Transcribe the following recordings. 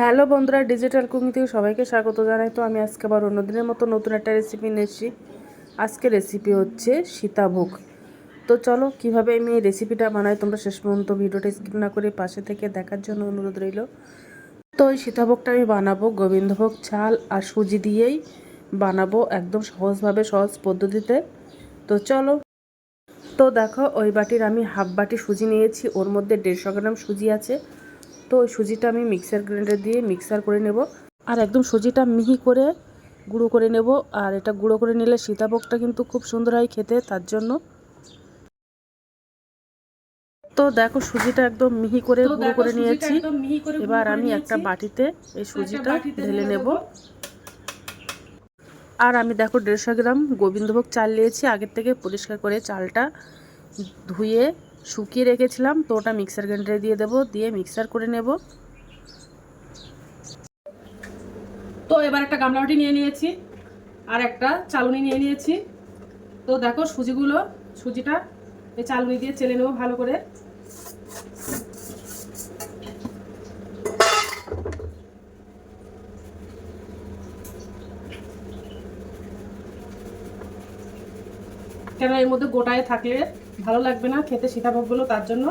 Hello বন্ধুরা, digital cooking থেকে সবাইকে স্বাগত জানাই। তো আমি আজকে আবার অন্যদিনের মতো নতুন একটা রেসিপি নিয়ে এসেছি। আজকে রেসিপি হচ্ছে সীতাভোগ। তো চলো কিভাবে আমি এই রেসিপিটা বানাই তোমরা শেষ পর্যন্ত ভিডিওটা স্কিপ না করে পাশে থেকে দেখার জন্য অনুরোধ রইল। তো এই সীতাভোগটা আমি বানাবো গোবিন্দভোগ চাল আর সুজি দিয়েই বানাবো, একদম সহজভাবে, সহজ পদ্ধতিতে। তো চলো। তো দেখো, ওই বাটির আমি হাফ বাটি সুজি নিয়েছি, ওর মধ্যে 150 গ্রাম সুজি আছে। তো ওই সুজিটা আমি মিক্সার গ্রাইন্ডার দিয়ে মিক্সার করে নেব, আর একদম সুজিটা মিহি করে গুঁড়ো করে নেব। আর এটা গুঁড়ো করে নিলে সীতাভোগটা কিন্তু খুব সুন্দর হয় খেতে, তার জন্য। তো দেখো, সুজিটা একদম মিহি করে গুঁড়ো করে নিয়েছি। এবার আমি একটা বাটিতে এই সুজিটা ঢেলে নেব। আর আমি দেখো 150 গ্রাম গোবিন্দভোগ চাল নিয়েছি, আগের থেকে পরিষ্কার করে চালটা ধুয়ে শুকিয়ে রেখেছিলাম। তো ওটা মিক্সার গ্রাইন্ডারে দিয়ে দেবো, দিয়ে মিক্সার করে নেব। তো এবার একটা গামলা বাটি নিয়ে নিয়েছি আর একটা চালুনি নিয়ে নিয়েছি। তো দেখো সুজিটা এই চালুনি দিয়ে চেলে নেবো ভালো করে। কেন এর মধ্যে গোটায় থাকলে ভালো লাগবে না খেতে সীতাভোগগুলো, তার জন্য।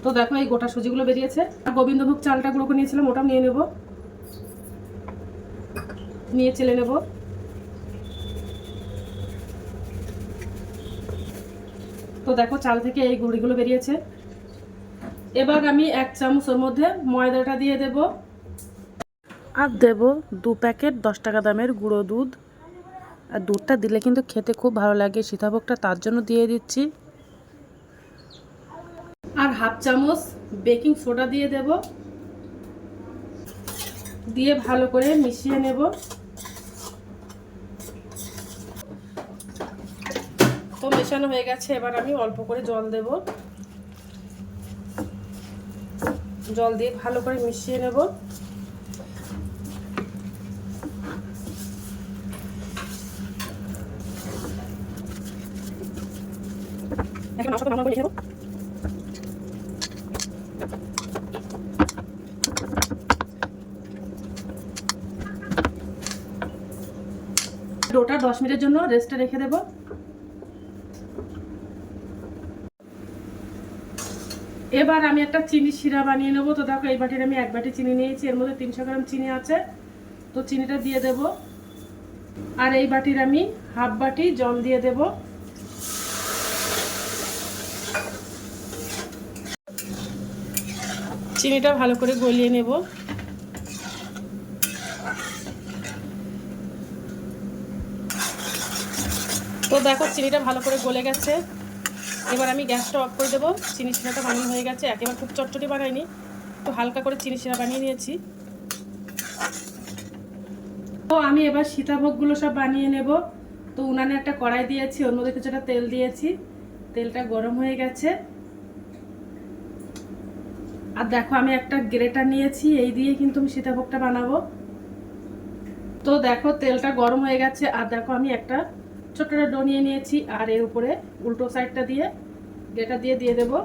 তো দেখো এই গোটা সুজিগুলো বেরিয়েছে। আর গোবিন্দভোগ চালটা গুঁড়ো করে নিয়েছিলাম, ওটাও নিয়ে নেব, নিয়ে চেলে নেব। তো দেখো চাল থেকে এই গুঁড়িগুলো বেরিয়েছে। এবার আমি 1 চামচের মধ্যে ময়দাটা দিয়ে দেব, আর দেব 2 প্যাকেট 10 টাকা দামের গুঁড়ো দুধ। আর দুধটা দিলে কিন্তু খেতে খুব ভালো লাগে সীতাভোগটা, তার জন্য দিয়ে দিচ্ছি। আর হাফ চামচ বেকিং সোডা দিয়ে দেব, দিয়ে ভালো করে মিশিয়ে নেব। তো মেশানো হয়ে গেছে, এবার আমি অল্প করে জল দেব, জল দিয়ে ভালো করে মিশিয়ে নেব। এখন মশলাটা ভালো করে নেব। ডোটা 10 মিনিটের জন্য রেস্টে রেখে দেব। এবার আমি একটা চিনি শিরা বানিয়ে নেব। তো দেখো এই বাটির আমি 1 বাটি চিনি নিয়েছি, এর মধ্যে 300 গ্রাম চিনি আছে। তো চিনিটা দিয়ে দেব। আর এই বাটির আমি হাফ বাটি জল দিয়ে দেব। চিনিটা ভালো করে গলিয়ে নেব। তো দেখো চিনিটা ভালো করে গলে গেছে। এবার আমি গ্যাসটা অফ করে দেবো। চিনি শিরাটা বানানো হয়ে গেছে, একেবারে খুব চটচটি বানাইনি, তো হালকা করে চিনি শিরা বানিয়ে নিয়েছি। তো আমি এবার সীতাভোগগুলো সব বানিয়ে নেব। তো উনানে একটা কড়াই দিয়েছি, ওর মধ্যে কিছুটা তেল দিয়েছি, তেলটা গরম হয়ে গেছে। আর দেখো আমি একটা গ্রেটার নিয়েছি, এই দিয়ে কিন্তু আমি সীতাভোগটা বানাবো। তো দেখো তেলটা গরম হয়ে গেছে, আর দেখো আমি একটা ছোট্ট ডো নিয়ে নিয়েছি, আর এর উপরে উল্টো সাইডটা দিয়ে গ্রেটার দিয়ে দিয়ে দেবো,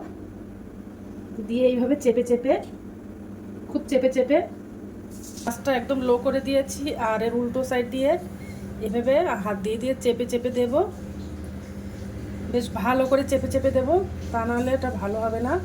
দিয়ে এইভাবে চেপে চেপে, খুব চেপে চেপে, গ্যাসটা একদম লো করে দিয়েছি, আর এর উল্টো সাইড দিয়ে এভাবে হাত দিয়ে দিয়ে চেপে চেপে দেব। বেশ ভালো করে চেপে চেপে দেব, তা নাহলে এটা ভালো হবে না।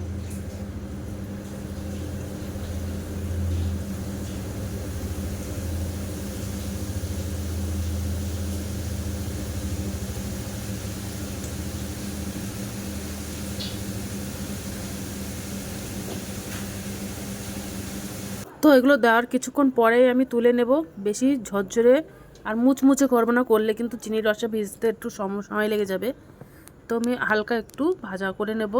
তো এগুলো দেওয়ার কিছুক্ষণ পরেই আমি তুলে নেব। বেশি ঝরঝরে আর মুচমুচে করবো না, করলে কিন্তু চিনির রসে ভিজতে একটু সময় লেগে যাবে। তো আমি হালকা একটু ভাজা করে নেব।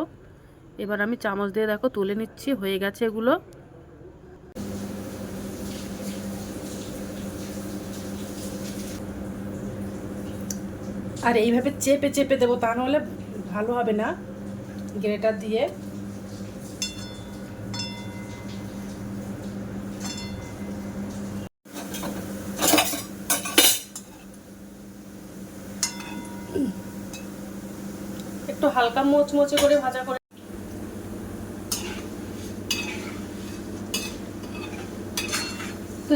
এবার আমি চামচ দিয়ে দেখো তুলে নিচ্ছি, হয়ে গেছে এগুলো। আর এইভাবে চেপে চেপে দেবো, তা নাহলে ভালো হবে না গ্রেটার দিয়ে। একটু হালকা মোচমোচে করে ভাজা করে।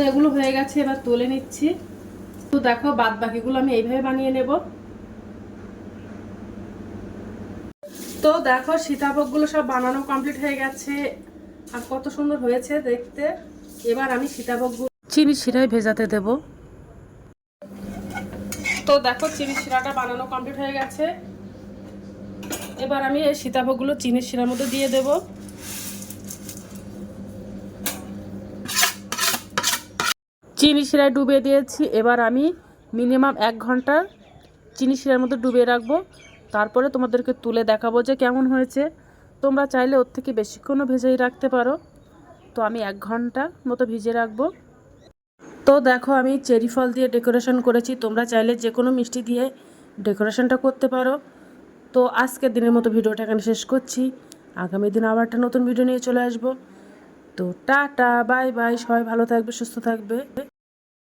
এগুলো হয়ে গেছে, এবার তুলে নিচ্ছি। তো দেখো বাদ বাকিগুলো আমি এইভাবে বানিয়ে নেব। তো দেখো সীতাভোগগুলো সব বানানো কমপ্লিট হয়ে গেছে, আর কত সুন্দর হয়েছে দেখতে। এবার আমি সীতাভোগগুলো চিনি শিরায় ভেজাতে দেব। তো দেখো চিনি শিরাটা বানানো কমপ্লিট হয়ে গেছে। এবার আমি এই সীতাভোগগুলো চিনির শিরার মধ্যে দিয়ে দেব। চিনি শিরায় ডুবিয়ে দিয়েছি। এবার আমি মিনিমাম 1 ঘন্টা চিনি শিরার মধ্যে ডুবিয়ে রাখবো। তারপরে তোমাদেরকে তুলে দেখাবো যে কেমন হয়েছে। তোমরা চাইলে ওর থেকে বেশিক্ষণও ভেজেই রাখতে পারো। তো আমি 1 ঘন্টা মতো ভিজিয়ে রাখবো। তো দেখো আমি চেরি ফল দিয়ে ডেকোরেশন করেছি। তোমরা চাইলে যে কোনো মিষ্টি দিয়ে ডেকোরেশনটা করতে পারো। তো আজকের দিনের মতো ভিডিওটা এখানে শেষ করছি। আগামী দিন আবার একটা নতুন ভিডিও নিয়ে চলে আসবো। তো টাটা, বাই বাই, সবাই ভালো থাকবে, সুস্থ থাকবে।